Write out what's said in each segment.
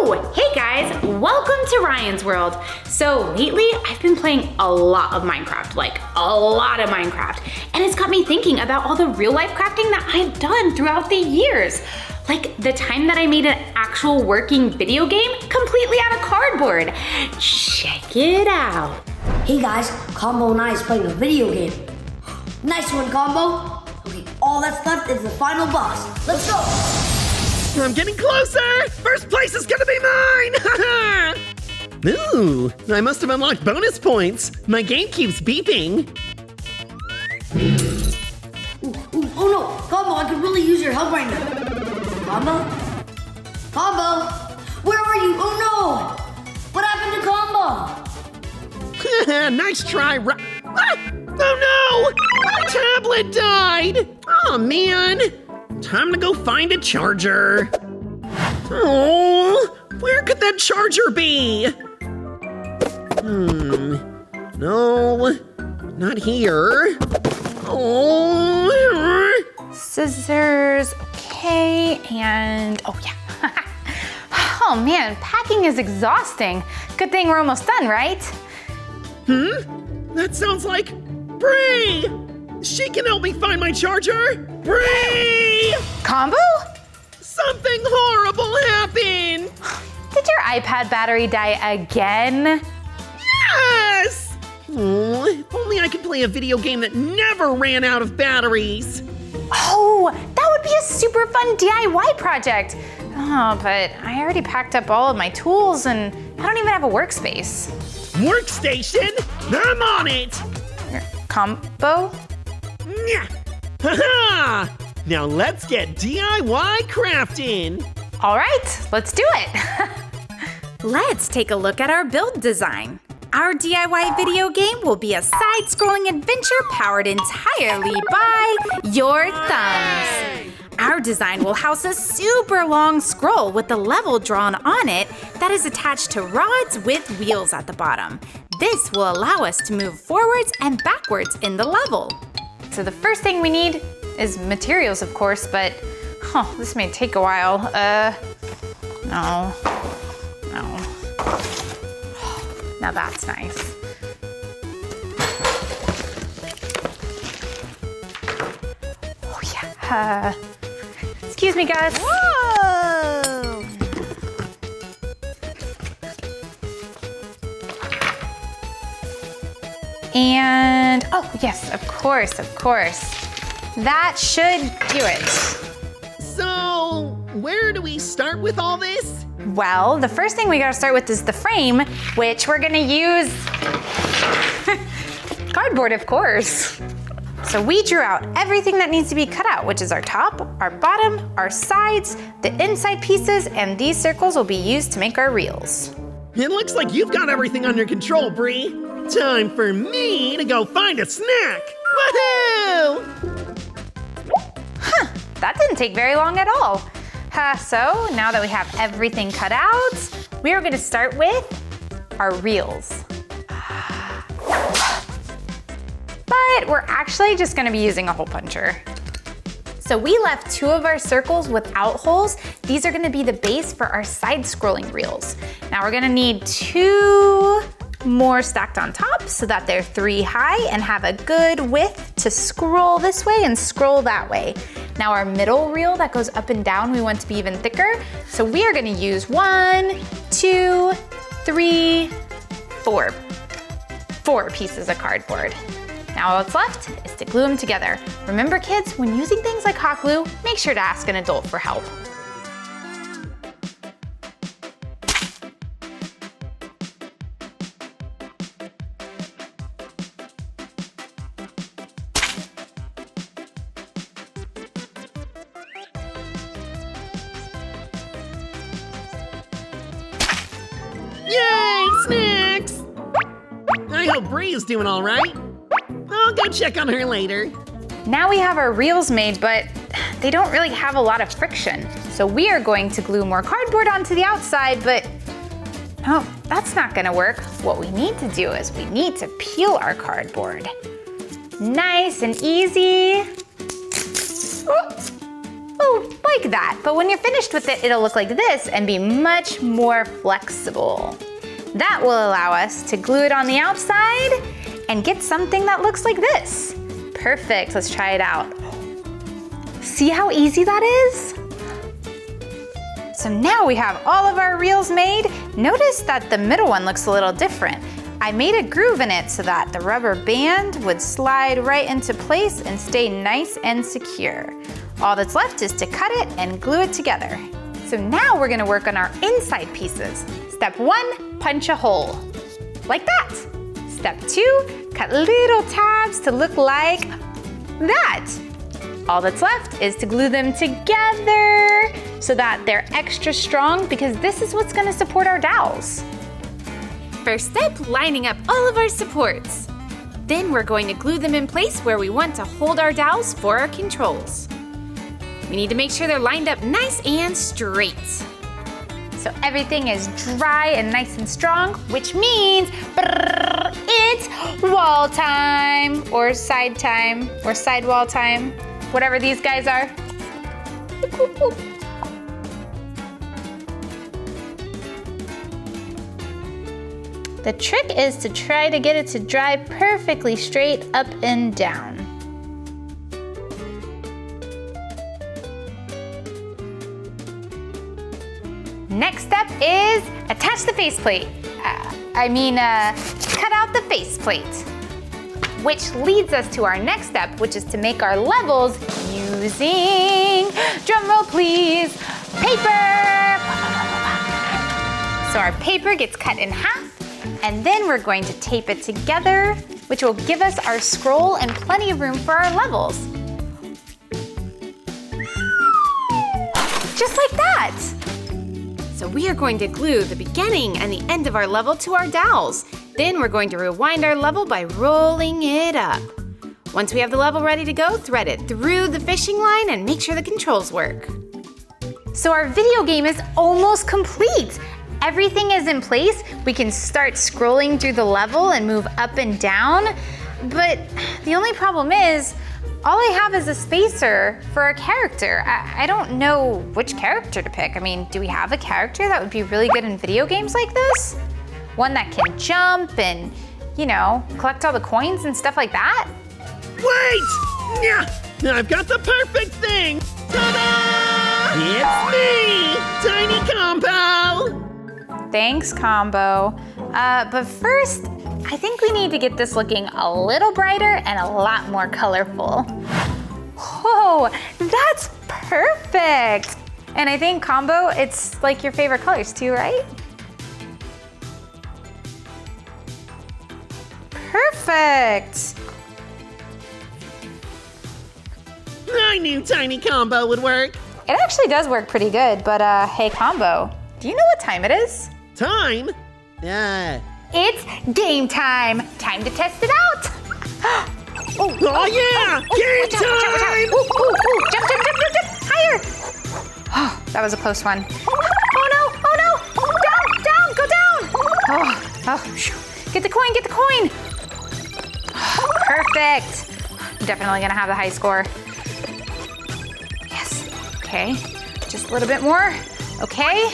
Oh, hey guys, welcome to Ryan's World. So lately I've been playing a lot of Minecraft, and it's got me thinking about all the real life crafting that I've done throughout the years. Like the time that I made an actual working video game completely out of cardboard. Check it out. Hey guys, Combo and I is playing a video game. Nice one, Combo. Okay, all that's left is the final boss. Let's go. I'm getting closer! First place is gonna be mine! Ooh, I must have unlocked bonus points. My game keeps beeping. Oh no, Combo, I could really use your help right now. Combo? Combo? Where are you? Oh no! What happened to Combo? Nice try, oh no! My tablet died! Oh man! Time to go find a charger. Oh, where could that charger be? No, not here. Oh. Scissors, okay, and oh yeah. Oh man, packing is exhausting. Good thing we're almost done, right? That sounds like Bree! She can help me find my charger! Bree! Combo? Something horrible happened! Did your iPad battery die again? Yes! Oh, if only I could play a video game that never ran out of batteries. Oh, that would be a super fun DIY project. Oh, but I already packed up all of my tools and I don't even have a workspace. Workstation? I'm on it! Combo? Ha-ha! Now let's get DIY crafting! All right, let's do it. Let's take a look at our build design. Our DIY video game will be a side-scrolling adventure powered entirely by your thumbs. Our design will house a super long scroll with a level drawn on it that is attached to rods with wheels at the bottom. This will allow us to move forwards and backwards in the level. So the first thing we need is materials, of course, but this may take a while. No. Now that's nice. Oh yeah. Excuse me, guys. Whoa! And, oh yes, of course. That should do it. So, where do we start with all this? Well, the first thing we gotta start with is the frame, which we're gonna use cardboard, of course. So we drew out everything that needs to be cut out, which is our top, our bottom, our sides, the inside pieces, and these circles will be used to make our reels. It looks like you've got everything under control, Bree. Time for me to go find a snack. Woohoo! That didn't take very long at all. So now that we have everything cut out, we are gonna start with our reels. But we're actually just gonna be using a hole puncher. So we left 2 of our circles without holes. These are gonna be the base for our side-scrolling reels. Now we're gonna need 2 more stacked on top so that they're 3 high and have a good width to scroll this way and scroll that way. Now our middle reel that goes up and down, we want to be even thicker. So we are gonna use 1, 2, 3, 4. 4 pieces of cardboard. Now all that's left is to glue them together. Remember kids, when using things like hot glue, make sure to ask an adult for help. Yay, snacks! I hope Bree is doing all right. I'll go check on her later. Now we have our reels made, but they don't really have a lot of friction. So we are going to glue more cardboard onto the outside, but oh, that's not gonna work. What we need to do is we need to peel our cardboard. Nice and easy. oh, like that. But when you're finished with it, it'll look like this and be much more flexible. That will allow us to glue it on the outside and get something that looks like this. Perfect, let's try it out. See how easy that is? So now we have all of our reels made. Notice that the middle one looks a little different. I made a groove in it so that the rubber band would slide right into place and stay nice and secure. All that's left is to cut it and glue it together. So now we're gonna work on our inside pieces. Step 1, punch a hole, like that. Step 2, cut little tabs to look like that. All that's left is to glue them together so that they're extra strong, because this is what's gonna support our dowels. First step, lining up all of our supports. Then we're going to glue them in place where we want to hold our dowels for our controls. We need to make sure they're lined up nice and straight. So everything is dry and nice and strong, which means it's wall time, or sidewall time, whatever these guys are. The trick is to try to get it to dry perfectly straight up and down. Next step is attach the faceplate. Cut out the faceplate. Which leads us to our next step, which is to make our levels using, drumroll please, paper. So our paper gets cut in half, and then we're going to tape it together, which will give us our scroll and plenty of room for our levels. Just like that. So we are going to glue the beginning and the end of our level to our dowels. Then we're going to rewind our level by rolling it up. Once we have the level ready to go, thread it through the fishing line and make sure the controls work. So our video game is almost complete. Everything is in place. We can start scrolling through the level and move up and down. But the only problem is, all I have is a spacer for a character. I don't know which character to pick. I mean, do we have a character that would be really good in video games like this? One that can jump and, collect all the coins and stuff like that? Wait! Yeah, I've got the perfect thing! Ta-da! It's me, Tiny Combo! Thanks, Combo. But first, I think we need to get this looking a little brighter and a lot more colorful. Whoa, that's perfect! And I think, Combo, it's like your favorite colors too, right? Perfect! I knew Tiny Combo would work. It actually does work pretty good, but hey, Combo, do you know what time it is? Time? It's game time! Time to test it out! Oh yeah! Game time! Jump! Higher! Oh, that was a close one. Oh no! Down! Go down! Oh, get the coin! Perfect! I'm definitely gonna have the high score. Yes, okay. Just a little bit more. Okay.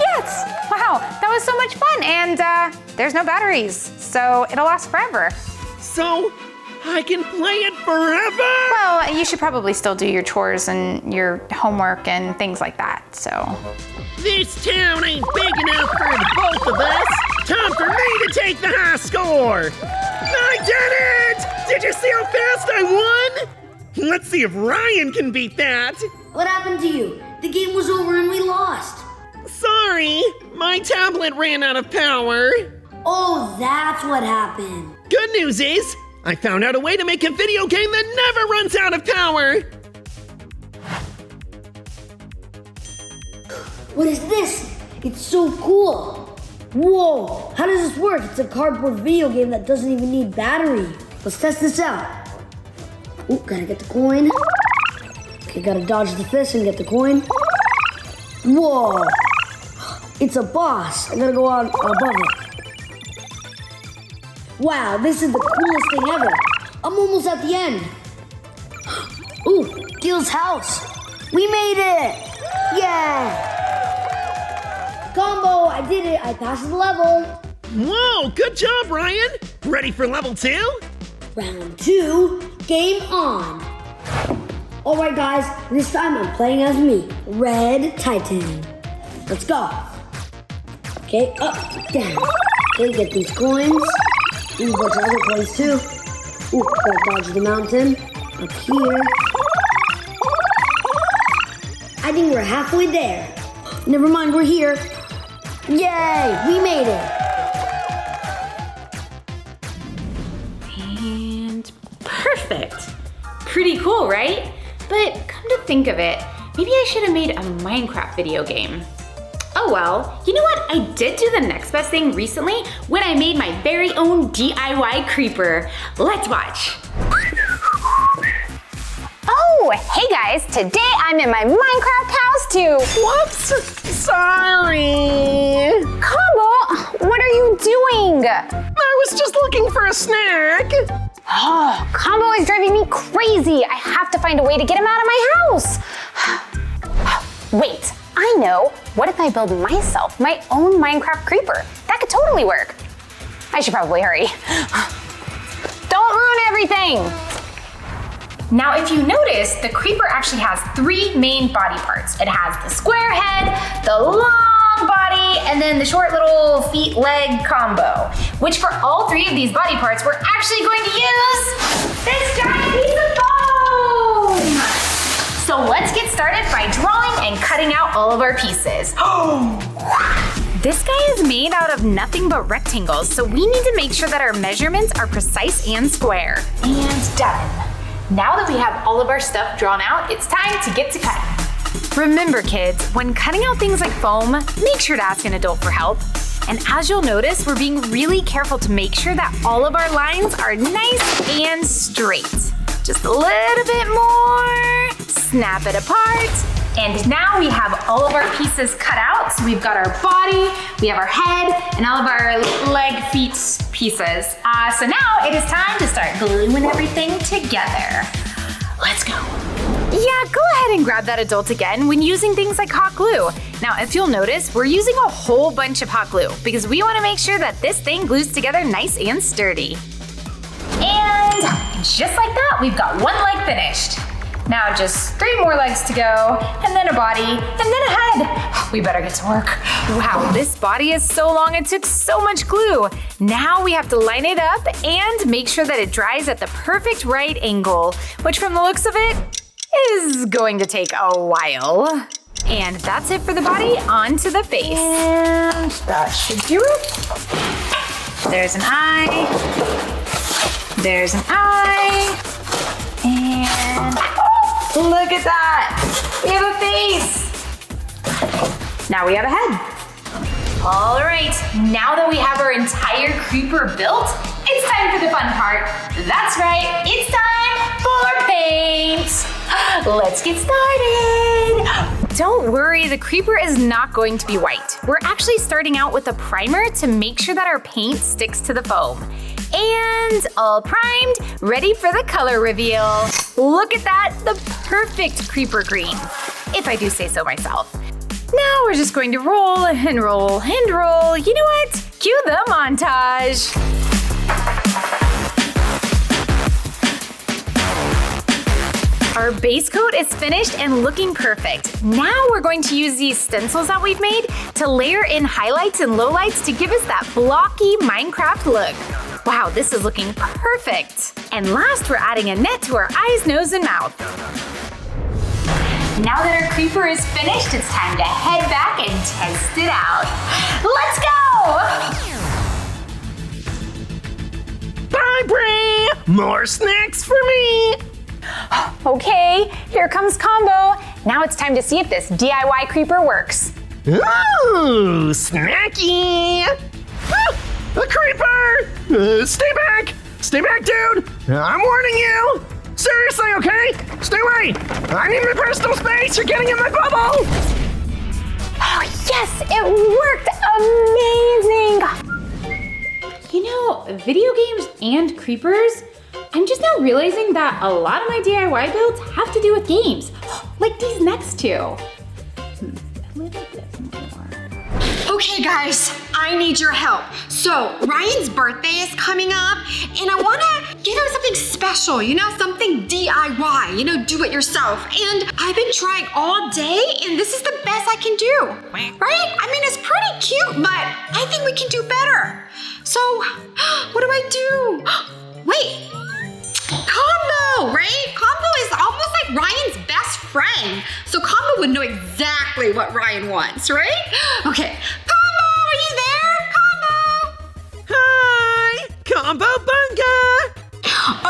Yes! Wow, that was so much fun, and there's no batteries, so it'll last forever. So, I can play it forever? Well, you should probably still do your chores and your homework and things like that, so. This town ain't big enough for the both of us. Time for me to take the high score. I did it! Did you see how fast I won? Let's see if Ryan can beat that. What happened to you? The game was over and we lost. Sorry, my tablet ran out of power. Oh, that's what happened. Good news is, I found out a way to make a video game that never runs out of power. What is this? It's so cool. Whoa, how does this work? It's a cardboard video game that doesn't even need battery. Let's test this out. Ooh, gotta get the coin. Okay, gotta dodge the fist and get the coin. Whoa, it's a boss. I gotta go on above it. Wow, this is the coolest thing ever. I'm almost at the end. Ooh, Gil's house. We made it! Yeah! Combo, I did it. I passed the level. Whoa, good job, Ryan. Ready for level 2? Round 2, game on. All right, guys, this time I'm playing as me, Red Titan. Let's go. Okay, up, down. Okay, get these coins. Ooh, bunch of other coins too. Ooh, gotta dodge the mountain. Up here. I think we're halfway there. Never mind, we're here. Yay, we made it. And perfect. Pretty cool, right? But come to think of it, maybe I should have made a Minecraft video game. Oh well, you know what? I did do the next best thing recently when I made my very own DIY creeper. Let's watch. Oh, hey guys, today I'm in my Minecraft house too. Whoops, sorry. Combo, what are you doing? I was just looking for a snack. Oh, Combo is driving me crazy. I have to find a way to get him out of my house. Wait, I know. What if I build myself my own Minecraft creeper? That could totally work. I should probably hurry. Don't ruin everything. Now, if you notice, the creeper actually has 3 main body parts. It has the square head, the long body, and then the short little feet leg combo, which for all 3 of these body parts, we're actually going to use this giant piece of foam. So let's get started by drawing and cutting out all of our pieces. This guy is made out of nothing but rectangles, so we need to make sure that our measurements are precise and square. And done. Now that we have all of our stuff drawn out, it's time to get to cutting. Remember kids, when cutting out things like foam, make sure to ask an adult for help. And as you'll notice, we're being really careful to make sure that all of our lines are nice and straight. Just a little bit more, snap it apart. And now we have all of our pieces cut out. So we've got our body, we have our head, and all of our leg, feet pieces. So now it is time to start gluing everything together. Let's go. Yeah, go ahead and grab that adult again when using things like hot glue. Now, if you'll notice, we're using a whole bunch of hot glue because we want to make sure that this thing glues together nice and sturdy. And just like that, we've got one leg finished. Now just 3 more legs to go, and then a body, and then a head. We better get to work. Wow, this body is so long, it took so much glue. Now we have to line it up and make sure that it dries at the perfect right angle, which from the looks of it, is going to take a while. And that's it for the body, on to the face. And that should do it. There's an eye. There's an eye. And look at that! We have a face! Now we have a head. All right, now that we have our entire creeper built, it's time for the fun part. That's right, it's time for paint! Let's get started! Don't worry, the creeper is not going to be white. We're actually starting out with a primer to make sure that our paint sticks to the foam. And all primed, ready for the color reveal. Look at that, the perfect creeper green, if I do say so myself. Now we're just going to roll and roll and roll. You know what? Cue the montage. Our base coat is finished and looking perfect. Now we're going to use these stencils that we've made to layer in highlights and lowlights to give us that blocky Minecraft look. Wow, this is looking perfect. And last, we're adding a net to our eyes, nose, and mouth. Now that our creeper is finished, it's time to head back and test it out. Let's go! Bye, Brie! More snacks for me! Okay, here comes Combo. Now it's time to see if this DIY creeper works. Ooh, snacky! Ah, a creeper! Stay back! Stay back, dude! I'm warning you! Seriously, okay? Stay away! I need my personal space! You're getting in my bubble! Oh, yes, it worked! Amazing! You know, video games and creepers I'm just now realizing that a lot of my DIY builds have to do with games, like these next two. A little bit more. Okay guys, I need your help. So Ryan's birthday is coming up and I wanna get him something special, something DIY, do it yourself. And I've been trying all day and this is the best I can do, right? I mean, it's pretty cute, but I think we can do better. So what do I do? Wait, Combo, right? Combo is almost like Ryan's best friend. So Combo would know exactly what Ryan wants, right? Okay, Combo, are you there? Combo! Hi! Combo Bunga!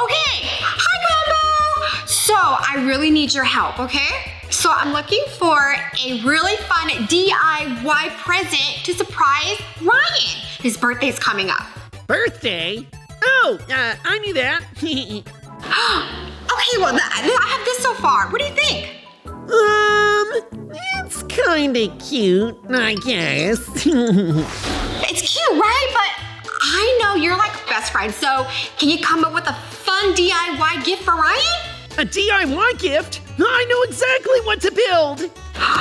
Okay, hi Combo! So I really need your help, okay? So I'm looking for a really fun DIY present to surprise Ryan. His birthday's coming up. Birthday? Oh, I knew that. Okay, well, I have this so far. What do you think? It's kinda cute, I guess. It's cute, right? But I know you're like best friends, so can you come up with a fun DIY gift for Ryan? A DIY gift? I know exactly what to build.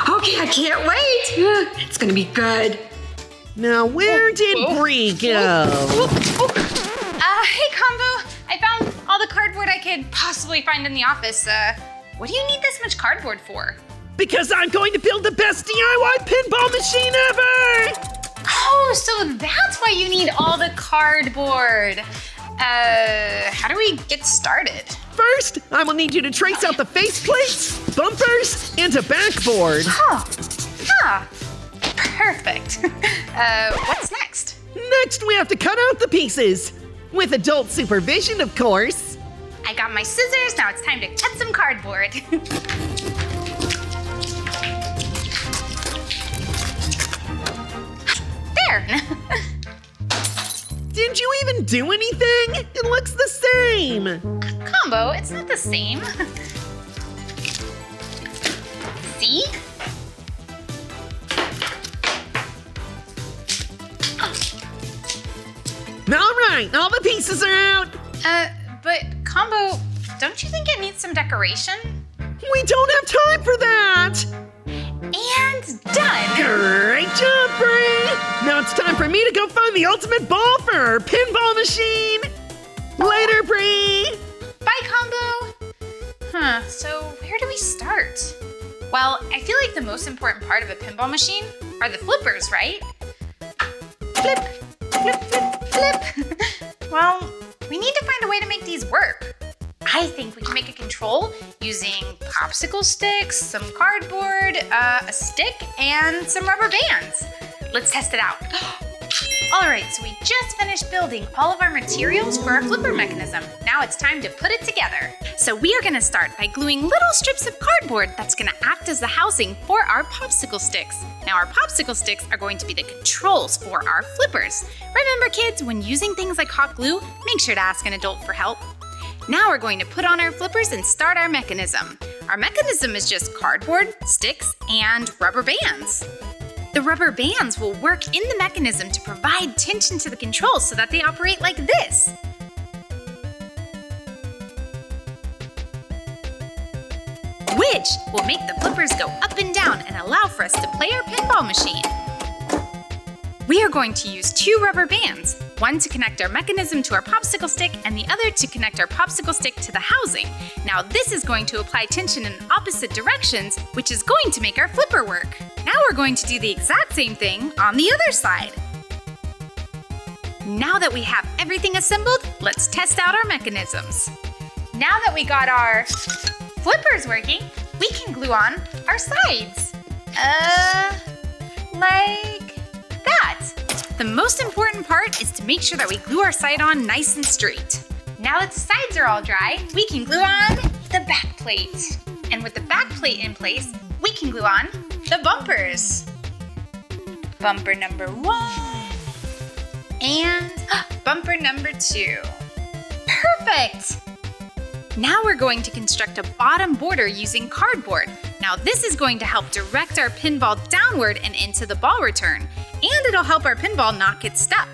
Okay, I can't wait. It's gonna be good. Now, where did Bree go? Hey Combo, I found all the cardboard I could possibly find in the office. What do you need this much cardboard for? Because I'm going to build the best DIY pinball machine ever! Oh, so that's why you need all the cardboard. How do we get started? First, I will need you to trace out the faceplates, bumpers, and a backboard. Perfect. What's next? Next, we have to cut out the pieces. With adult supervision, of course. I got my scissors, now it's time to cut some cardboard. There. Did you even do anything? It looks the same. Combo, it's not the same. See? All right, all the pieces are out. But Combo, don't you think it needs some decoration? We don't have time for that. And done. Great job, Bree. Now it's time for me to go find the ultimate ball for our pinball machine. Later, Bree. Bye, Combo. So where do we start? Well, I feel like the most important part of a pinball machine are the flippers, right? Flip, flip, flip, flip. Well, we need to find a way to make these work. I think we can make a control using popsicle sticks, some cardboard, a stick, and some rubber bands. Let's test it out. All right, so we just finished building all of our materials for our flipper mechanism. Now it's time to put it together. So we are gonna start by gluing little strips of cardboard that's gonna act as the housing for our popsicle sticks. Now our popsicle sticks are going to be the controls for our flippers. Remember kids, when using things like hot glue, make sure to ask an adult for help. Now we're going to put on our flippers and start our mechanism. Our mechanism is just cardboard, sticks, and rubber bands. The rubber bands will work in the mechanism to provide tension to the controls so that they operate like this. Which will make the flippers go up and down and allow for us to play our pinball machine. We are going to use 2 rubber bands, one to connect our mechanism to our popsicle stick and the other to connect our popsicle stick to the housing. Now this is going to apply tension in opposite directions, which is going to make our flipper work. Now we're going to do the exact same thing on the other side. Now that we have everything assembled, let's test out our mechanisms. Now that we got our flippers working, we can glue on our sides. Like that. The most important part is to make sure that we glue our side on nice and straight. Now that the sides are all dry, we can glue on the back plate. And with the back plate in place, we can glue on the bumpers. Bumper number 1 and bumper number 2. Perfect! Now we're going to construct a bottom border using cardboard. Now this is going to help direct our pinball downward and into the ball return, and it'll help our pinball not get stuck.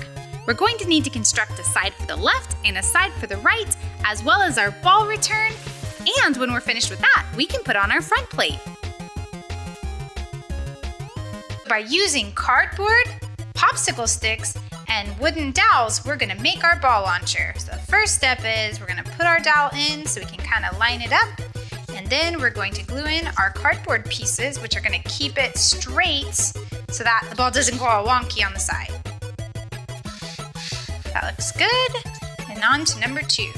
we're going to need to construct a side for the left and a side for the right, as well as our ball return. And when we're finished with that, we can put on our front plate. By using cardboard, popsicle sticks, and wooden dowels, we're gonna make our ball launcher. So the first step is we're gonna put our dowel in so we can kind of line it up. And then we're going to glue in our cardboard pieces, which are gonna keep it straight so that the ball doesn't go all wonky on the side. That looks good. And on to number 2.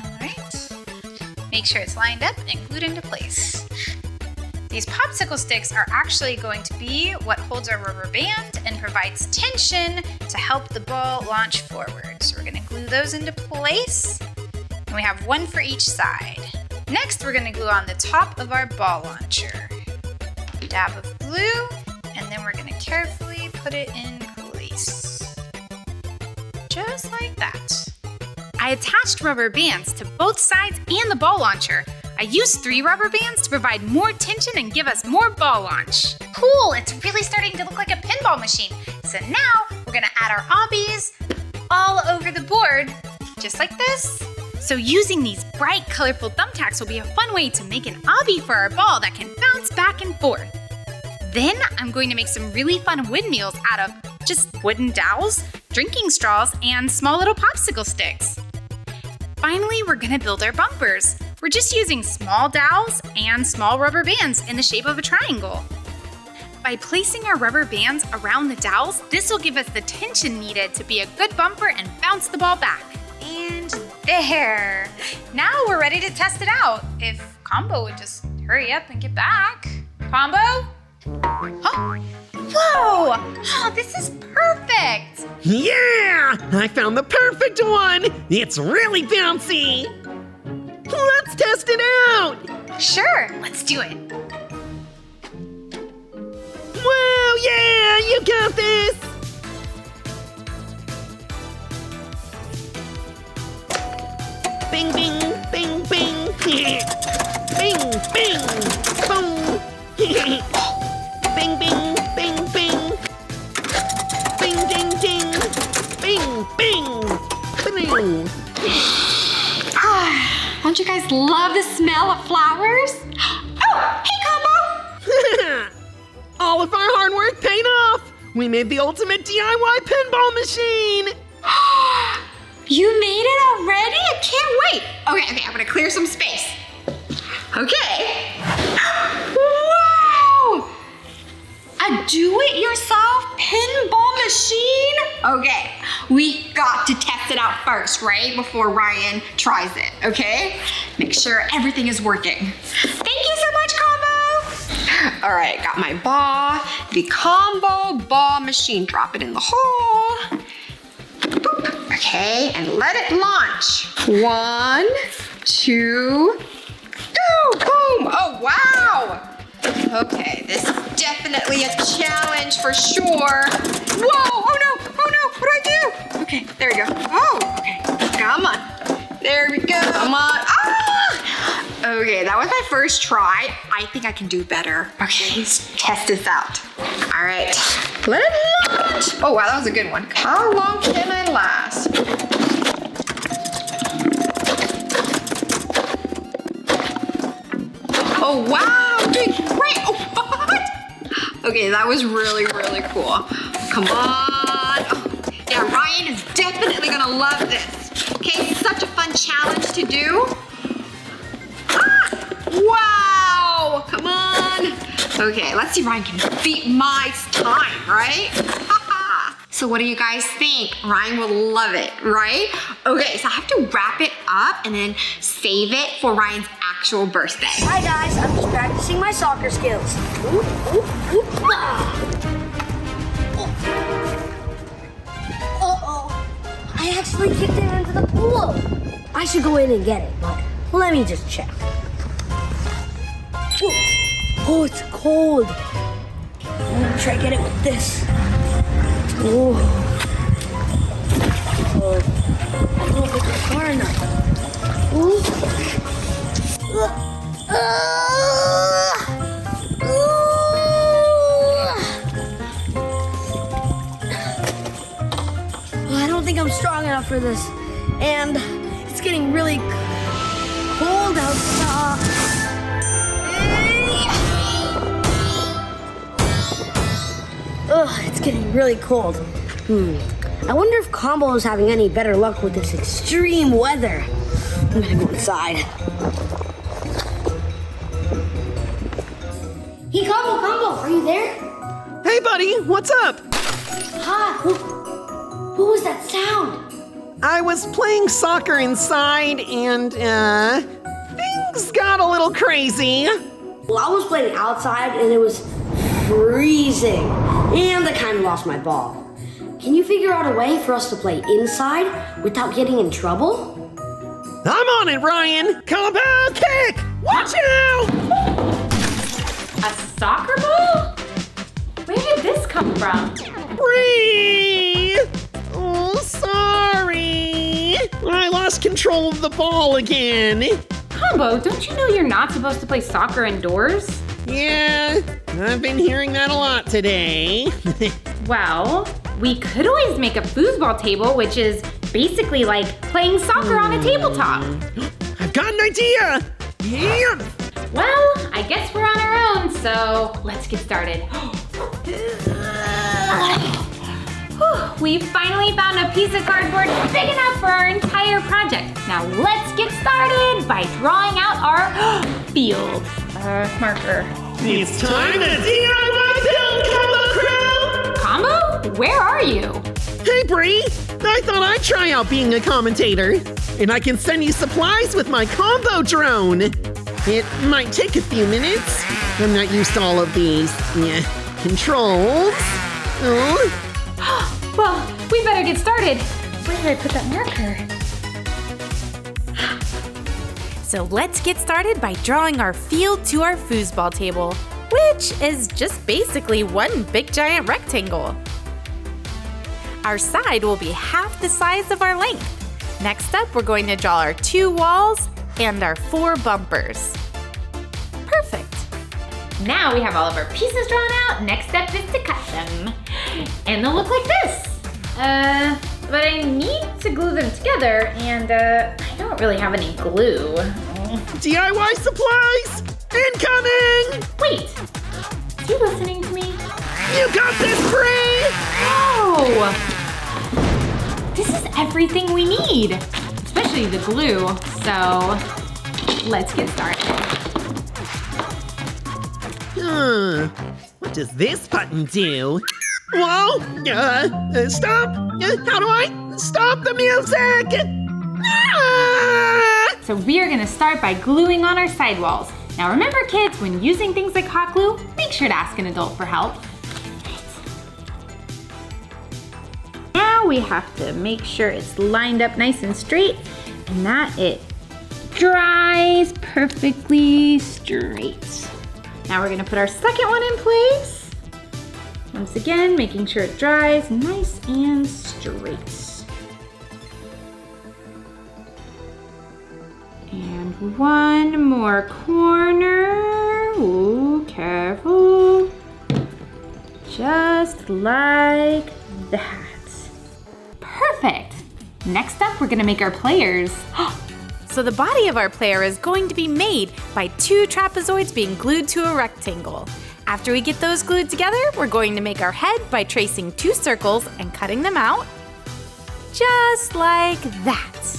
All right. Make sure it's lined up and glued into place. These popsicle sticks are actually going to be what holds our rubber band and provides tension to help the ball launch forward. So we're gonna glue those into place, and we have one for each side. Next, we're gonna glue on the top of our ball launcher. Dab of glue, and then we're gonna carefully put it in place. Just like that. I attached rubber bands to both sides and the ball launcher. I used 3 rubber bands to provide more tension and give us more ball launch. Cool, it's really starting to look like a pinball machine. So now we're gonna add our obbies all over the board, just like this. So using these bright, colorful thumbtacks will be a fun way to make an obby for our ball that can bounce back and forth. Then I'm going to make some really fun windmills out of just wooden dowels, drinking straws, and small little popsicle sticks. Finally, we're gonna build our bumpers. We're just using small dowels and small rubber bands in the shape of a triangle. By placing our rubber bands around the dowels, this will give us the tension needed to be a good bumper and bounce the ball back. And there! Now we're ready to test it out. If Combo would just hurry up and get back. Combo? Huh? Whoa! Oh, this is perfect! Yeah! I found the perfect one! It's really bouncy! Let's test it out! Sure, let's do it. Whoa, yeah! You got this! Bing, bing, bing, bing! Bing, bing! Boom! Bing, bing, bing, bing! Bing, ding, ding! Bing, bing! Bing! Don't you guys love the smell of flowers? Oh, hey, Combo! All of our hard work paid off! We made the ultimate DIY pinball machine! You made it already? I can't wait. Okay, I'm gonna clear some space. Okay. Wow! A do-it-yourself pinball machine? Okay, we got to test it out first, right? Before Ryan tries it, okay? Make sure everything is working. Thank you so much, Combo! All right, got my ball, the Combo ball machine. Drop it in the hole. Boop. Okay, and let it launch. 1, 2, go! Boom! Oh, wow! Okay, this is definitely a challenge for sure. Whoa! Oh no! What do I do? Okay, there we go. Oh, okay. Come on. There we go. Come on. Ah! Okay, that was my first try. I think I can do better. Okay, let's test this out. All right, let it launch. Oh wow, that was a good one. How long can I last? Oh wow, doing great. Oh, what? Okay, that was really, really cool. Come on. Oh, yeah, Ryan is definitely gonna love this. Okay, such a fun challenge to do. Ah, wow, come on. Okay, let's see if Ryan can beat my time, right? So what do you guys think? Ryan will love it, right? Okay, so I have to wrap it up and then save it for Ryan's actual birthday. Hi guys, I'm just practicing my soccer skills. Oop, oop, oop, ah. Uh-oh, I actually kicked it into the pool. I should go in and get it, but let me just check. Ooh. Oh, it's cold. I'm gonna try to get it with this. Oh, I don't think it's far enough. Ooh. for this. And it's getting really cold outside. Ugh, it's getting really cold. I wonder if Combo is having any better luck with this extreme weather. I'm gonna go inside. Hey, Combo, are you there? Hey, buddy, what's up? Hi, what was that sound? I was playing soccer inside and, things got a little crazy. Well, I was playing outside and it was freezing. And I kind of lost my ball. Can you figure out a way for us to play inside without getting in trouble? I'm on it, Ryan! Combo kick! Watch out! A soccer ball? Where did this come from? Bree! Oh, sorry. I lost control of the ball again. Combo, don't you know you're not supposed to play soccer indoors? Yeah, I've been hearing that a lot today. Well, we could always make a foosball table, which is basically like playing soccer on a tabletop. I've got an idea! Yeah. Well, I guess we're on our own, so let's get started. We finally found a piece of cardboard big enough for our entire project. Now let's get started by drawing out our field. Marker. It's time to DIY build, Combo Crew! Combo? Where are you? Hey, Bree! I thought I'd try out being a commentator. And I can send you supplies with my combo drone. It might take a few minutes. I'm not used to all of these controls. Oh. Well, we better get started. Where did I put that marker? So let's get started by drawing our field to our foosball table, which is just basically one big giant rectangle. Our side will be half the size of our length. Next up, we're going to draw our 2 walls and our 4 bumpers. Perfect. Now we have all of our pieces drawn out. Next step is to cut them. And they'll look like this. But I need to glue them together, and I don't really have any glue. DIY supplies incoming! Wait, is he listening to me? You got this, Bree! Oh! This is everything we need, especially the glue. So let's get started. What does this button do? Whoa! Stop! How do I stop the music? Ah! So we are gonna start by gluing on our sidewalls. Now remember, kids, when using things like hot glue, make sure to ask an adult for help. Now we have to make sure it's lined up nice and straight and that it dries perfectly straight. Now we're gonna put our second one in place. Once again, making sure it dries nice and straight. And one more corner. Ooh, careful. Just like that. Perfect. Next up, we're gonna make our players. So the body of our player is going to be made by 2 trapezoids being glued to a rectangle. After we get those glued together, we're going to make our head by tracing 2 circles and cutting them out, just like that.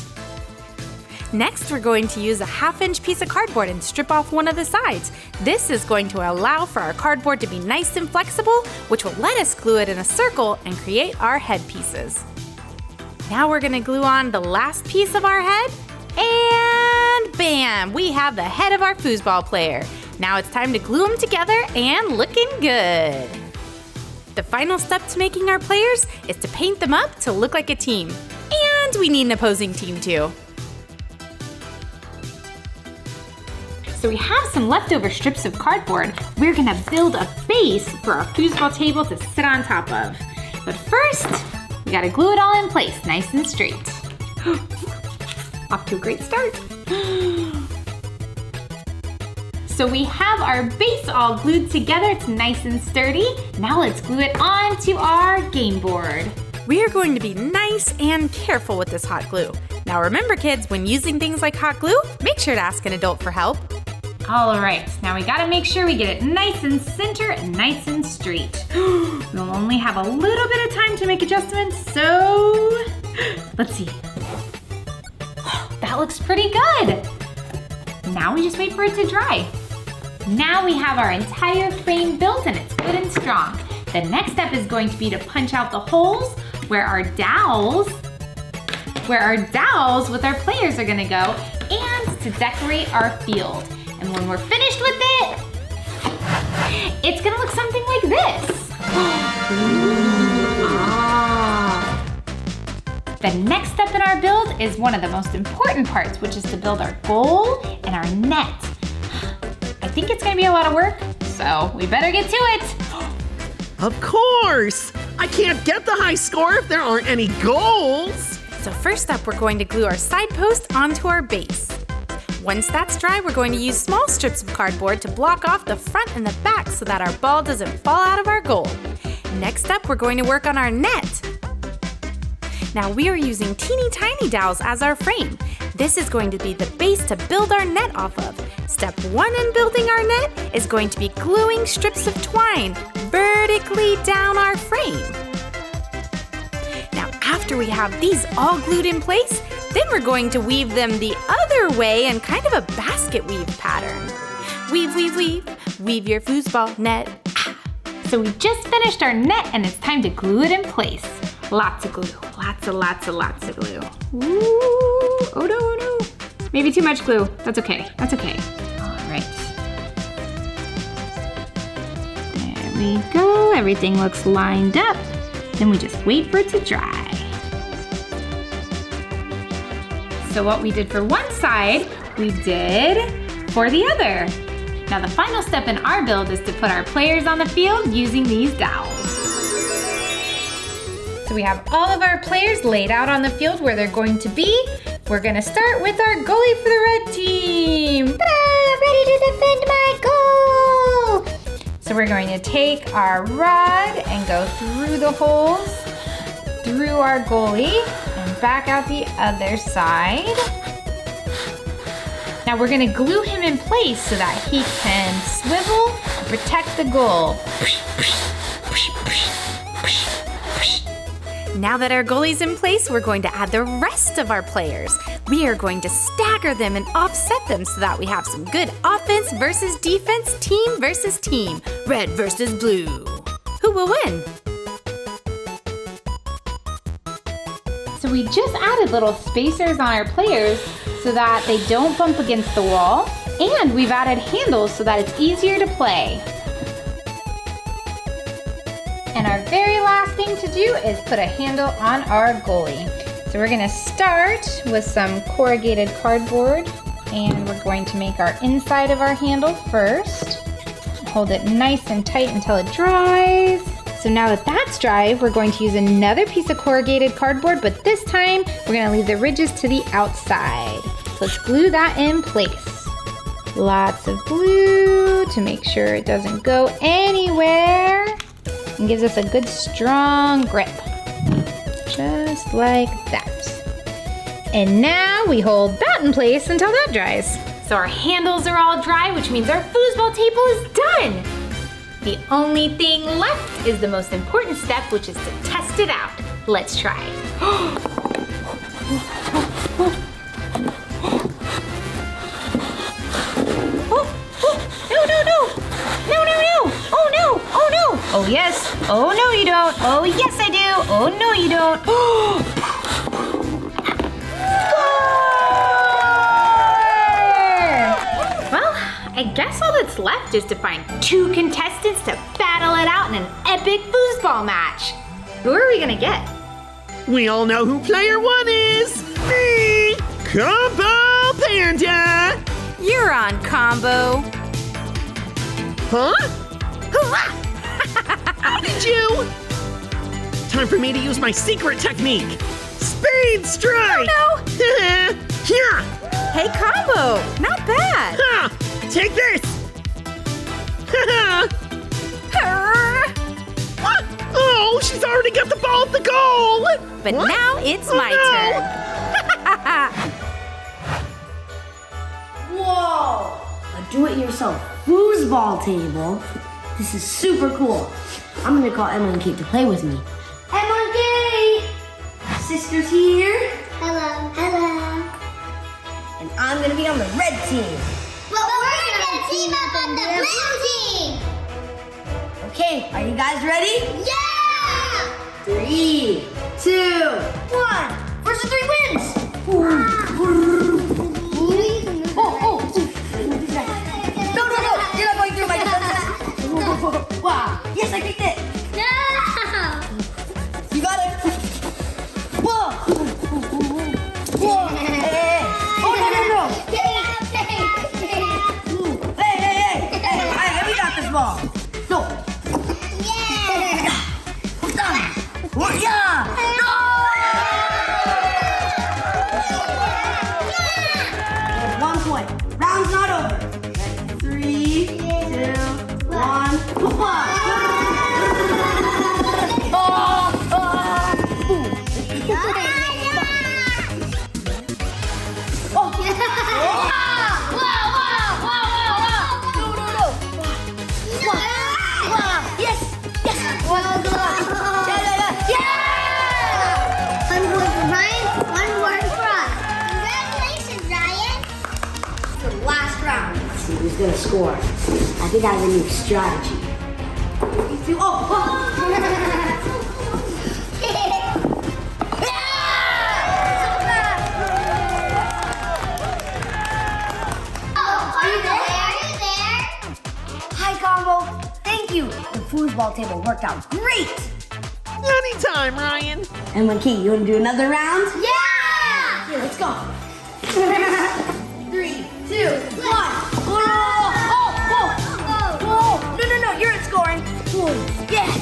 Next, we're going to use a 1/2-inch piece of cardboard and strip off one of the sides. This is going to allow for our cardboard to be nice and flexible, which will let us glue it in a circle and create our head pieces. Now we're gonna glue on the last piece of our head, and bam, we have the head of our foosball player. Now it's time to glue them together and looking good. The final step to making our players is to paint them up to look like a team. And we need an opposing team too. So we have some leftover strips of cardboard. We're gonna build a base for our foosball table to sit on top of. But first, we gotta glue it all in place, nice and straight. Off to a great start. So we have our base all glued together. It's nice and sturdy. Now let's glue it onto our game board. We are going to be nice and careful with this hot glue. Now remember kids, when using things like hot glue, make sure to ask an adult for help. All right, now we gotta make sure we get it nice and center and nice and straight. We'll only have a little bit of time to make adjustments, so let's see. That looks pretty good. Now we just wait for it to dry. Now we have our entire frame built and it's good and strong. The next step is going to be to punch out the holes where our dowels with our players are gonna go, and to decorate our field. And when we're finished with it, it's gonna look something like this. The next step in our build is one of the most important parts, which is to build our goal and our net. I think it's gonna be a lot of work, so we better get to it. Of course! I can't get the high score if there aren't any goals! So first up, we're going to glue our side post onto our base. Once that's dry, we're going to use small strips of cardboard to block off the front and the back so that our ball doesn't fall out of our goal. Next up, we're going to work on our net. Now we are using teeny tiny dowels as our frame. This is going to be the base to build our net off of. Step 1 in building our net is going to be gluing strips of twine vertically down our frame. Now after we have these all glued in place, then we're going to weave them the other way in kind of a basket weave pattern. Weave, weave, weave, weave your foosball net. So we just finished our net and it's time to glue it in place. Lots of glue, lots of glue. Ooh, oh no, oh no. Maybe too much glue, that's okay. All right. There we go, everything looks lined up. Then we just wait for it to dry. So what we did for one side, we did for the other. Now the final step in our build is to put our players on the field using these dowels. So we have all of our players laid out on the field where they're going to be. We're gonna start with our goalie for the red team. Ta-da! Ready to defend my goal! So we're going to take our rod and go through the holes, through our goalie, and back out the other side. Now we're gonna glue him in place so that he can swivel and protect the goal. Now that our goalie's in place, we're going to add the rest of our players. We are going to stagger them and offset them so that we have some good offense versus defense, team versus team, red versus blue. Who will win? So we just added little spacers on our players so that they don't bump against the wall, and we've added handles so that it's easier to play. And our very last thing to do is put a handle on our goalie. So we're gonna start with some corrugated cardboard, and we're going to make our inside of our handle first. Hold it nice and tight until it dries. So now that that's dry, we're going to use another piece of corrugated cardboard, but this time we're gonna leave the ridges to the outside. So let's glue that in place. Lots of glue to make sure it doesn't go anywhere. And gives us a good strong grip, just like that. And now we hold that in place until that dries. So our handles are all dry, which means our foosball table is done. The only thing left is the most important step, which is to test it out. Let's try. Oh yes. Oh no you don't. Oh yes I do. Oh no you don't. Well, I guess all that's left is to find 2 contestants to battle it out in an epic foosball match. Who are we gonna get? We all know who player 1 is! Me! Combo Panda! You're on, Combo. Huh? How did you? Time for me to use my secret technique! Speed strike! Oh no! Yeah! Hey, Combo, not bad. Ha! Take this! Ha! What? Oh, she's He's already got the ball at the goal! But now it's my turn. Whoa! A do-it-yourself foosball table. This is super cool. I'm gonna call Emma and Kate to play with me. Emma and Kate! Sisters here. Hello. Hello. And I'm gonna be on the red team. But we're gonna team up on the blue team. Okay, are you guys ready? Yeah! 3, 2, 1. First to 3 wins. Oh. No. You're not going through my defenses. Wow. Yes, I kicked it. No! You got it. Whoa. Hey. Oh, no. Hey. We got this ball. No. Yeah! Yeah. No. 1 point. Round's not over. 3, 2, 1. Yes. Well done. Yeah. 1 point for Ryan, 1 point for us. Congratulations, Ryan. The last round. Let's see who's gonna score. I think I have a new strategy. 3, 2, Are you there? Hi, Combo. Thank you. The foosball table worked out great. Anytime, Ryan. And Kate, you want to do another round? Yeah! Here, let's go. 3, 2, 1. Whoa. No, you're at scoring. Yes.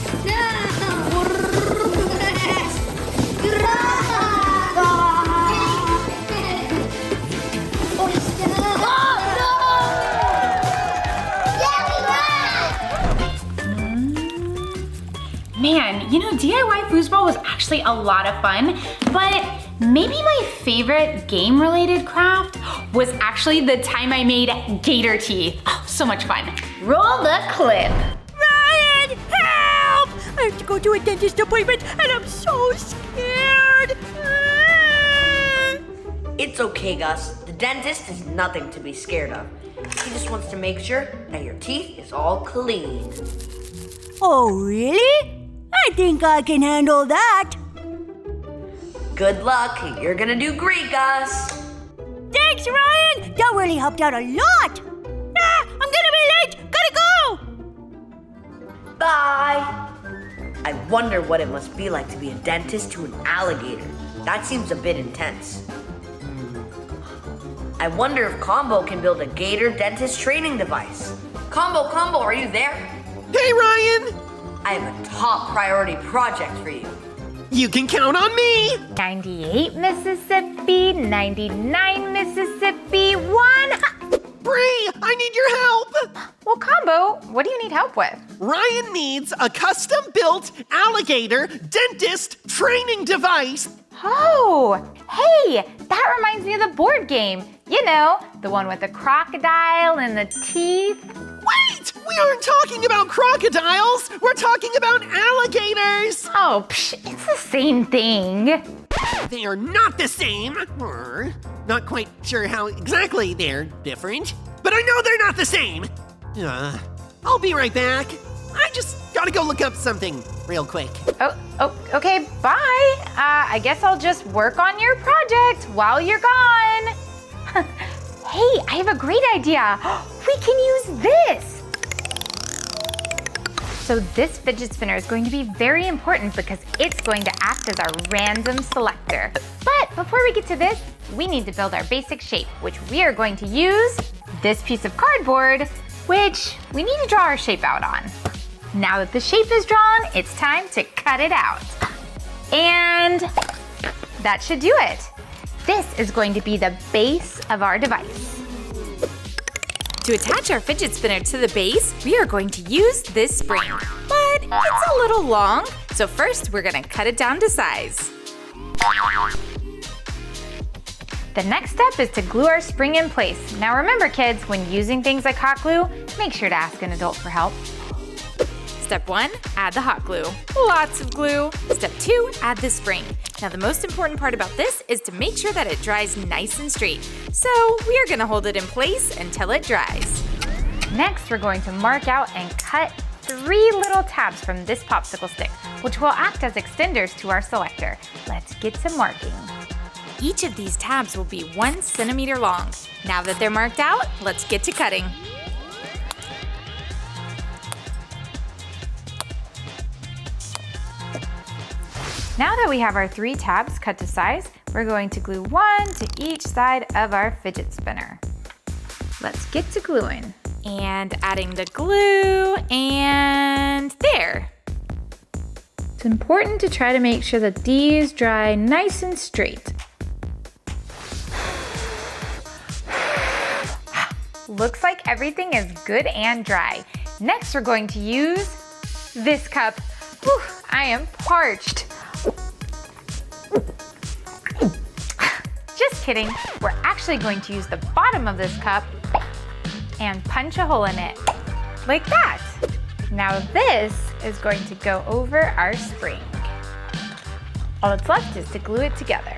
Man, DIY foosball was actually a lot of fun, but maybe my favorite game-related craft was actually the time I made Gator tea. Oh, so much fun. Roll the clip. Ryan, help! I have to go to a dentist appointment and I'm so scared. It's okay, Gus. The dentist is nothing to be scared of. He just wants to make sure that your teeth is all clean. Oh, really? I think I can handle that. Good luck. You're gonna do great, Gus. Thanks, Ryan. That really helped out a lot. I'm gonna be late. Gotta go. Bye. I wonder what it must be like to be a dentist to an alligator. That seems a bit intense. I wonder if Combo can build a Gator dentist training device. Combo, are you there? Hey, Ryan. I have a top priority project for you. You can count on me. 98 Mississippi, 99 Mississippi, 1. Bree, I need your help. Well, Combo, what do you need help with? Ryan needs a custom-built alligator dentist training device. Oh, hey, that reminds me of the board game. The one with the crocodile and the teeth. Wait, we aren't talking about crocodiles. We're talking about alligators. Oh, it's the same thing. They are not the same. Not quite sure how exactly they're different, but I know they're not the same. I'll be right back. I just gotta go look up something real quick. Oh, okay, bye. I guess I'll just work on your project while you're gone. Hey, I have a great idea. We can use this. So this fidget spinner is going to be very important because it's going to act as our random selector. But before we get to this, we need to build our basic shape, which we are going to use this piece of cardboard, which we need to draw our shape out on. Now that the shape is drawn, it's time to cut it out. And that should do it. This is going to be the base of our device. To attach our fidget spinner to the base, we are going to use this spring. But it's a little long, So first, we're gonna cut it down to size. The next step is to glue our spring in place. Now remember kids, when using things like hot glue, make sure to ask an adult for help. Step 1, add the hot glue. Lots of glue. Step 2, add the spring. Now the most important part about this is to make sure that it dries nice and straight. So we are gonna hold it in place until it dries. Next, we're going to mark out and cut 3 little tabs from this popsicle stick, which will act as extenders to our selector. Let's get to marking. Each of these tabs will be 1 centimeter long. Now that they're marked out, let's get to cutting. Now that we have our 3 tabs cut to size, we're going to glue 1 to each side of our fidget spinner. Let's get to gluing. And adding the glue, and there. It's important to try to make sure that these dry nice and straight. Looks like everything is good and dry. Next, we're going to use this cup. Whew, I am parched. Just kidding. We're actually going to use the bottom of this cup and punch a hole in it, like that. Now this is going to go over our spring. All that's left is to glue it together.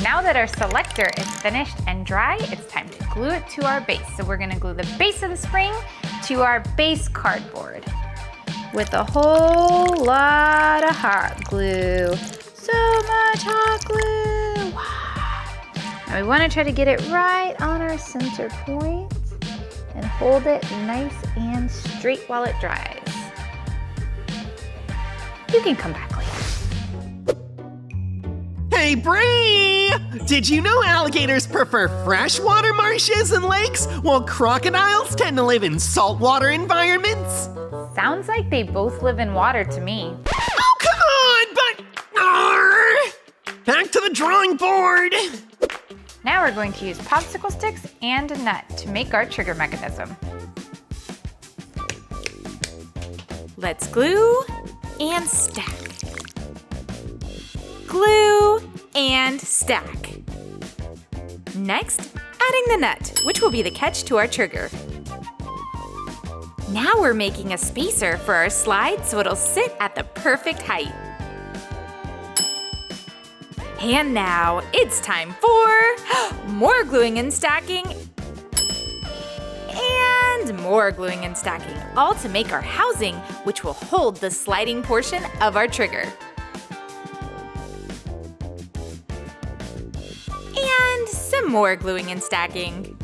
Now that our selector is finished and dry, it's time to glue it to our base. So we're gonna glue the base of the spring to our base cardboard with a whole lot of hot glue. So much hot glue. Wow. Now we wanna try to get it right on our center point and hold it nice and straight while it dries. You can come back later. Hey, Bree! Did you know alligators prefer freshwater marshes and lakes, while crocodiles tend to live in saltwater environments? Sounds like they both live in water to me. Oh, come on, but... Back to the drawing board! Now we're going to use popsicle sticks and a nut to make our trigger mechanism. Let's glue and stack. Glue and stack. Next, adding the nut, which will be the catch to our trigger. Now we're making a spacer for our slide so it'll sit at the perfect height. And now it's time for more gluing and stacking and more gluing and stacking, all to make our housing, which will hold the sliding portion of our trigger. And some more gluing and stacking.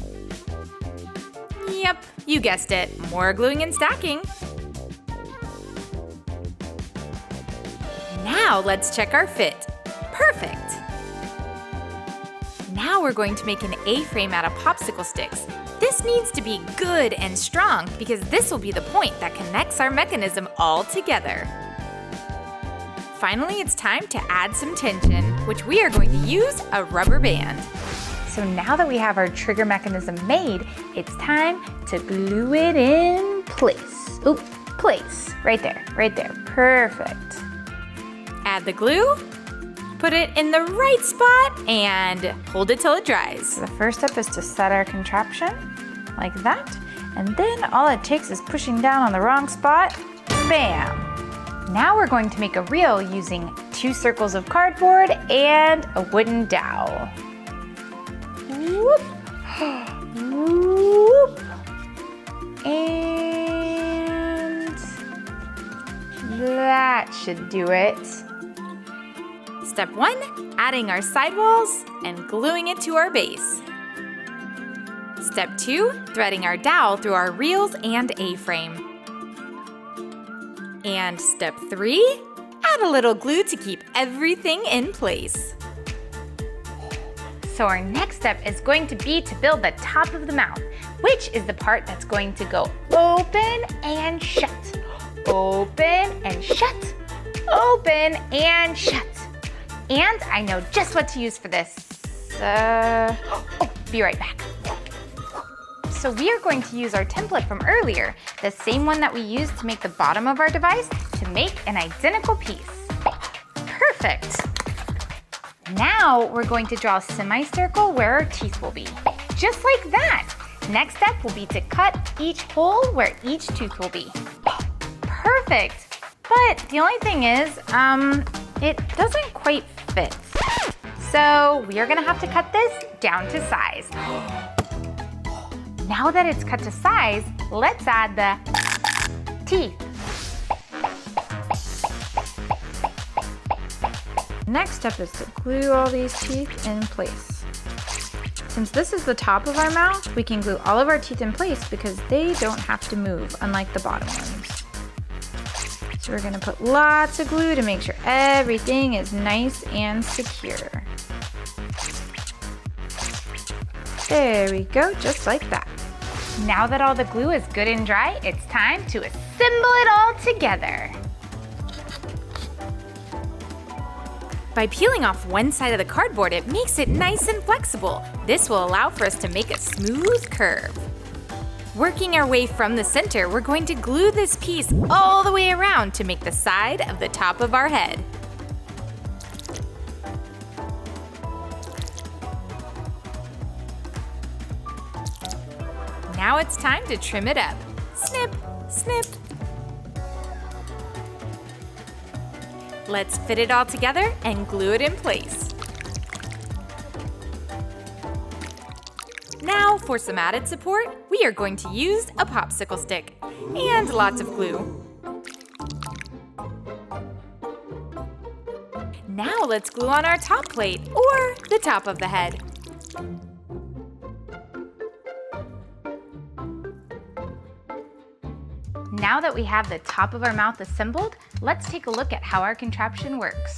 Yep, you guessed it, more gluing and stacking. Now let's check our fit. Perfect. Now we're going to make an A-frame out of popsicle sticks. This needs to be good and strong because this will be the point that connects our mechanism all together. Finally, it's time to add some tension, which we are going to use a rubber band. So now that we have our trigger mechanism made, it's time to glue it in place. Oop, place, right there, perfect. Add the glue, put it in the right spot, and hold it till it dries. So the first step is to set our contraption, like that, and then all it takes is pushing down on the wrong spot, bam! Now we're going to make a reel using 2 circles of cardboard and a wooden dowel. Whoop, whoop, and that should do it. Step 1, adding our sidewalls and gluing it to our base. Step 2, threading our dowel through our reels and A-frame. And step 3, add a little glue to keep everything in place. So our next step is going to be to build the top of the mouth, which is the part that's going to go open and shut. Open and shut. Open and shut. And I know just what to use for this. Be right back. So we are going to use our template from earlier, the same one that we used to make the bottom of our device, to make an identical piece. Perfect. Now we're going to draw a semicircle where our teeth will be. Just like that. Next step will be to cut each hole where each tooth will be. Perfect. But the only thing is, it doesn't quite fit. So we are gonna have to cut this down to size. Now that it's cut to size, let's add the teeth. Next step is to glue all these teeth in place. Since this is the top of our mouth, we can glue all of our teeth in place because they don't have to move, unlike the bottom ones. So we're gonna put lots of glue to make sure everything is nice and secure. There we go, just like that. Now that all the glue is good and dry, it's time to assemble it all together. By peeling off one side of the cardboard, it makes it nice and flexible. This will allow for us to make a smooth curve. Working our way from the center, we're going to glue this piece all the way around to make the side of the top of our head. Now it's time to trim it up. Snip, snip. Let's fit it all together and glue it in place. Now, for some added support, we are going to use a popsicle stick and lots of glue. Now let's glue on our top plate or the top of the head. Now that we have the top of our mouth assembled, let's take a look at how our contraption works.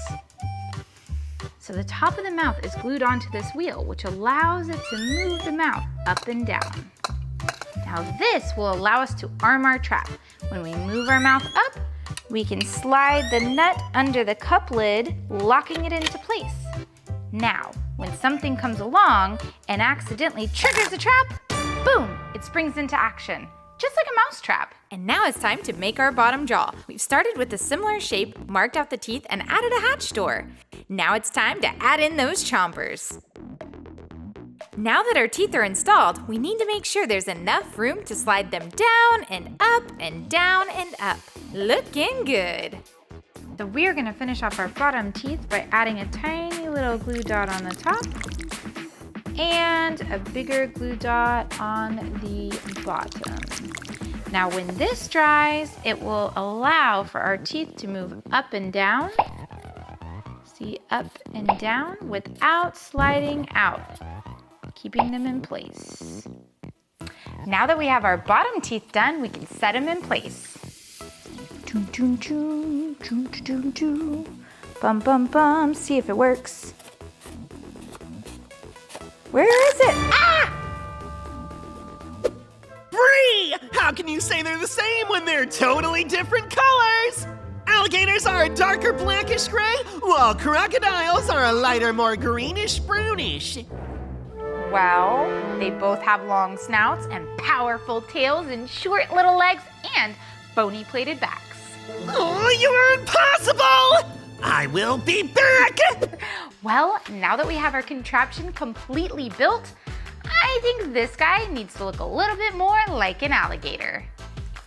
So the top of the mouth is glued onto this wheel, which allows it to move the mouth up and down. Now this will allow us to arm our trap. When we move our mouth up, we can slide the nut under the cup lid, locking it into place. Now, when something comes along and accidentally triggers the trap, boom, it springs into action. Just like a mouse trap. And now it's time to make our bottom jaw. We've started with a similar shape, marked out the teeth, and added a hatch door. Now it's time to add in those chompers. Now that our teeth are installed, we need to make sure there's enough room to slide them down and up and down and up. Looking good. So we're gonna finish off our bottom teeth by adding a tiny little glue dot on the top and a bigger glue dot on the bottom. Now when this dries, it will allow for our teeth to move up and down. See, up and down without sliding out, keeping them in place. Now that we have our bottom teeth done, we can set them in place. Choo choo choo, choo choo choo choo. Bum bum bum, see if it works. Where is it? Ah! Bree! How can you say they're the same when they're totally different colors? Alligators are a darker blackish gray, while crocodiles are a lighter, more greenish brownish. Well, they both have long snouts and powerful tails and short little legs and bony plated backs. Oh, you're impossible! I will be back! Well, now that we have our contraption completely built, I think this guy needs to look a little bit more like an alligator.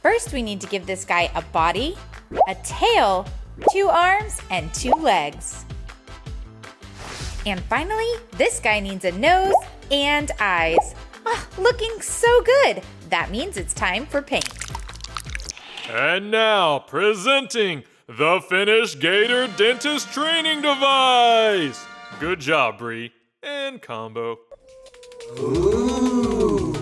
First, we need to give this guy a body, a tail, 2 arms, and 2 legs. And finally, this guy needs a nose and eyes. Oh, looking so good. That means it's time for paint. And now, presenting the finished Gator Dentist Training Device! Good job, Bree and Combo. Ooh.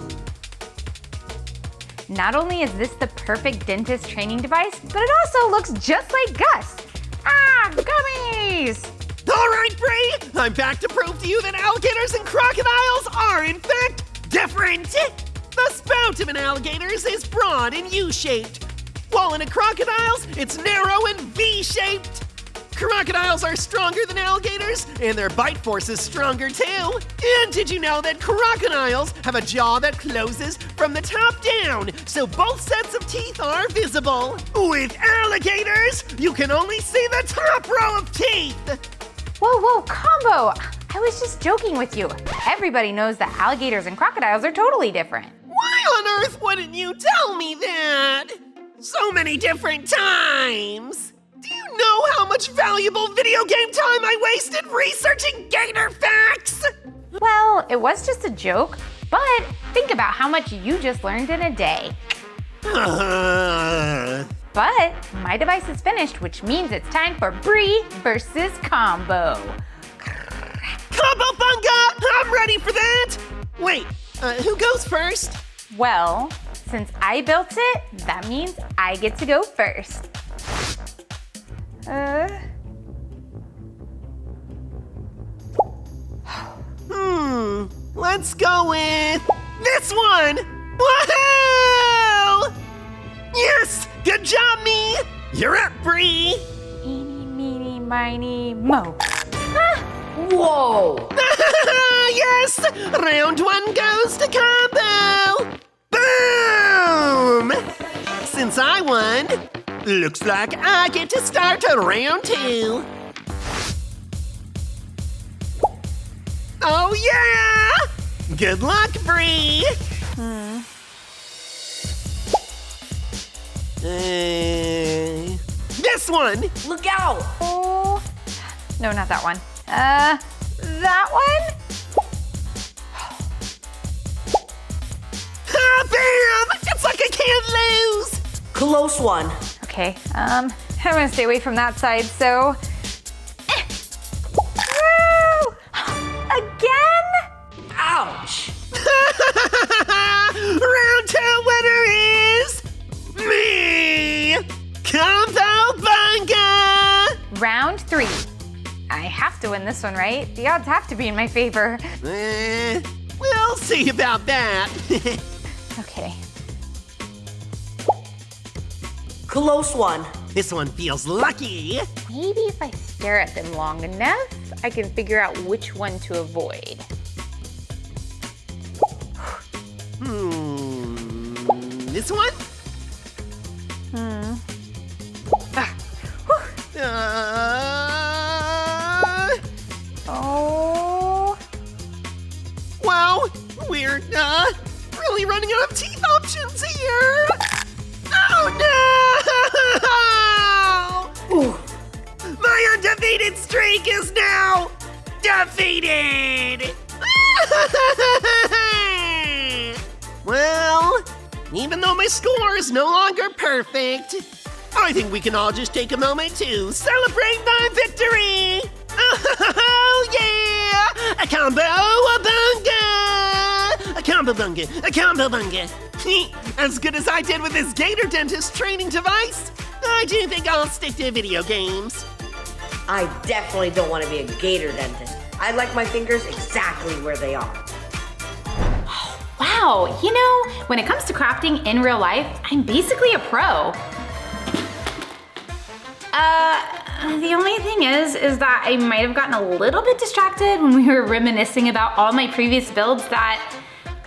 Not only is this the perfect dentist training device, but it also looks just like Gus. Ah, gummies! All right, Bree, I'm back to prove to you that alligators and crocodiles are, in fact, different. The spout of an alligator's is broad and U-shaped, while in a crocodile's, it's narrow and V-shaped. crocodiles are stronger than alligators, and their bite force is stronger too. And did you know that crocodiles have a jaw that closes from the top down, so both sets of teeth are visible? With alligators, you can only see the top row of teeth. Whoa, Combo! I was just joking with you. Everybody knows that alligators and crocodiles are totally different. Why on earth wouldn't you tell me that? So many different times. Do you know how much valuable video game time I wasted researching gator facts? Well, it was just a joke, but think about how much you just learned in a day. But my device is finished, which means it's time for Bree versus Combo. Combo Bunga! I'm ready for that! Wait, who goes first? Well, since I built it, that means I get to go first. Let's go with this one! Woohoo! Yes! Good job, me! You're up, Bree! Eeny, meeny, miny, mo. Whoa! Yes! Round one goes to Combo! Boom! Since I won, looks like I get to start round two. Oh yeah! Good luck, Bree! This one! Look out! Oh, no, not that one. That one? Ah, bam! It's like I can't lose! Close one. Okay, I'm gonna stay away from that side, so. Woo! Again? Ouch! Round two winner is me! Combo Bunga! Round three. I have to win this one, right? The odds have to be in my favor. We'll see about that. Okay. Close one. This one feels lucky. Maybe if I stare at them long enough, I can figure out which one to avoid. This one? Oh. Wow, we're really running out of teeth options here. Oh no! Ooh. My undefeated streak is now defeated! Well, even though my score is no longer perfect, I think we can all just take a moment to celebrate my victory! Oh yeah! A combo, a bunga! A combo bunga, a combo bunga! As good as I did with this Gator dentist training device, I do think I'll stick to video games. I definitely don't want to be a gator dentist. I like my fingers exactly where they are. Wow, you know, when it comes to crafting in real life, I'm basically a pro. The only thing is that I might have gotten a little bit distracted when we were reminiscing about all my previous builds that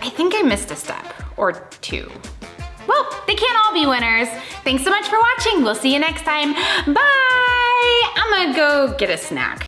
I think I missed a step or two. Well, they can't all be winners. Thanks so much for watching. We'll see you next time. Bye! I'm gonna go get a snack.